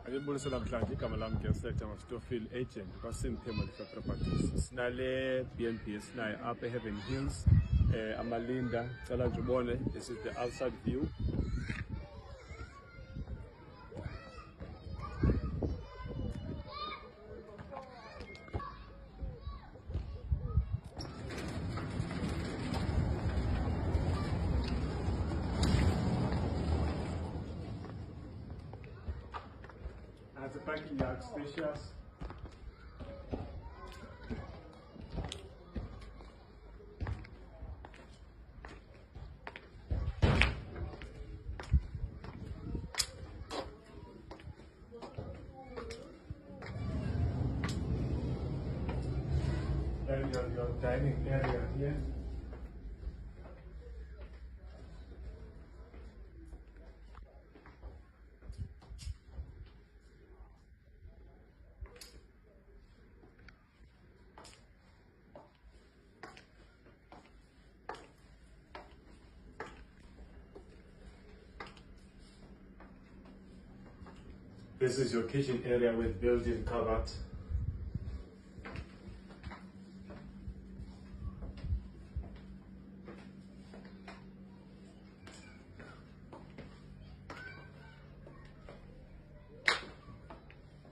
Alibulisela namhlanje igama lami ngiyasetha Stofil agent kwaSimthema Development Properties. Sinale BNB esinayo up eHeaven Hills, Amalinda. Cela nje ubone, this is the outside view. Has a parking yard, spacious. Then your dining area here. This is your kitchen area with built-in cupboard.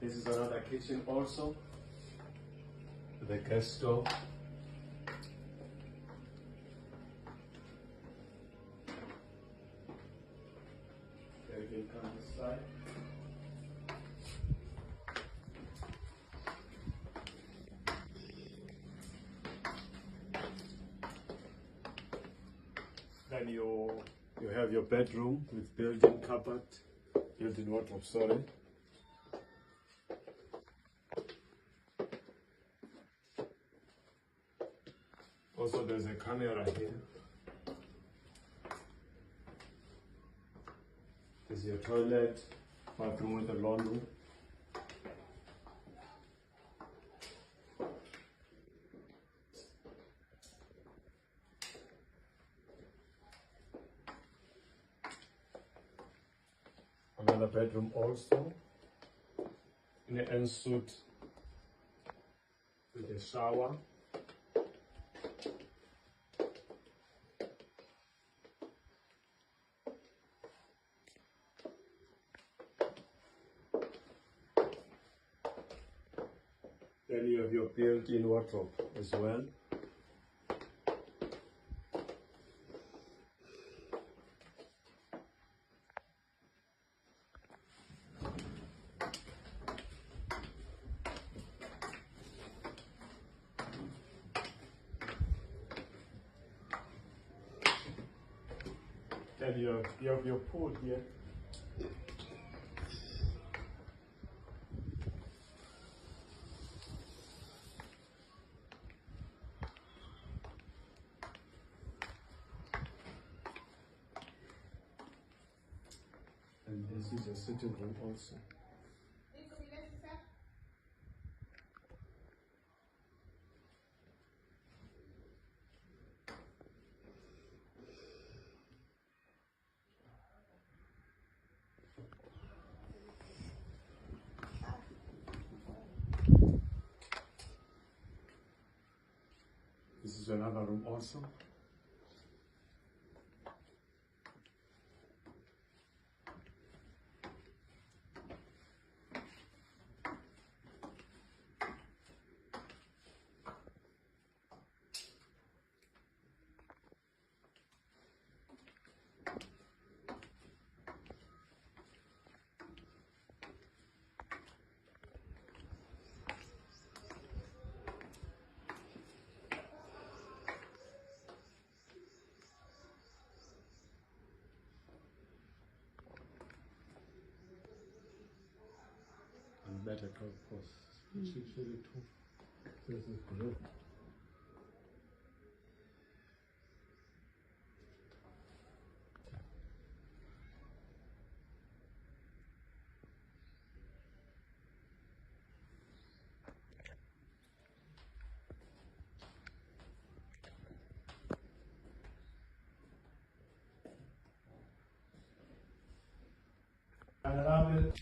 This is another kitchen also, with a gas stove. There you can come this side. Then you have your bedroom with built-in cupboard, built-in wardrobe, sorry. Also, there's a camera here. There's your toilet, bathroom with a laundry. Another bedroom also, in an ensuite with a shower. Then you have your built-in wardrobe as well. Then you have your pool here. And this is a sitting room also. This is another room also. Better talk cost. This is good. I love it.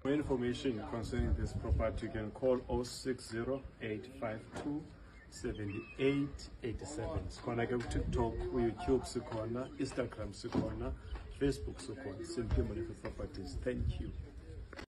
For information concerning this property, you can call 060-852 7887. Sikhona ke TikTok, YouTube sikhona, Instagram sikhona, Facebook sikhona. Simply Molefe Properties. Thank you.